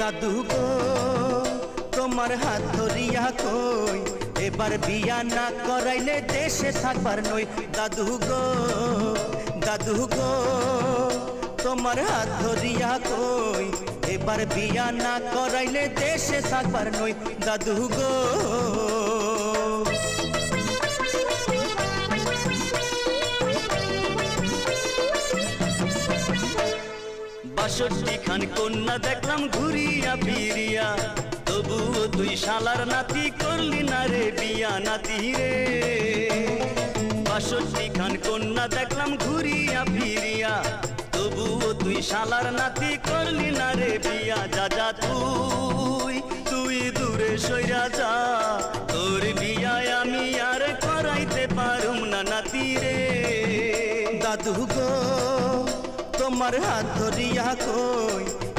দাদু গো তোমার হাত ধরিয়া কই এবার বিয়া না করাইলে দেশে থাকবার নই। দাদু গো তোমার হাত ধরিয়া কই এবার বিয়া না করাইলে দেশে থাকবার নই। দাদু গো ৬২ খান কন্যা দেখলাম ঘুরিয়া ফিরিয়া, তবুও তুই শালার নাতি করলি না রে বিয়া নাতি রে। ৬২ খান কন্যা দেখলাম ঘুরিয়া ফিরিয়া, তবুও তুই শালার নাতি করলি না রে বিয়া। যা যা তুই দূরে সইরা যা, তোর বিয়ায় আমি আর করাইতে পারুম না নাতি রে। দাদু গো তোমার হাত ধরিয়া কই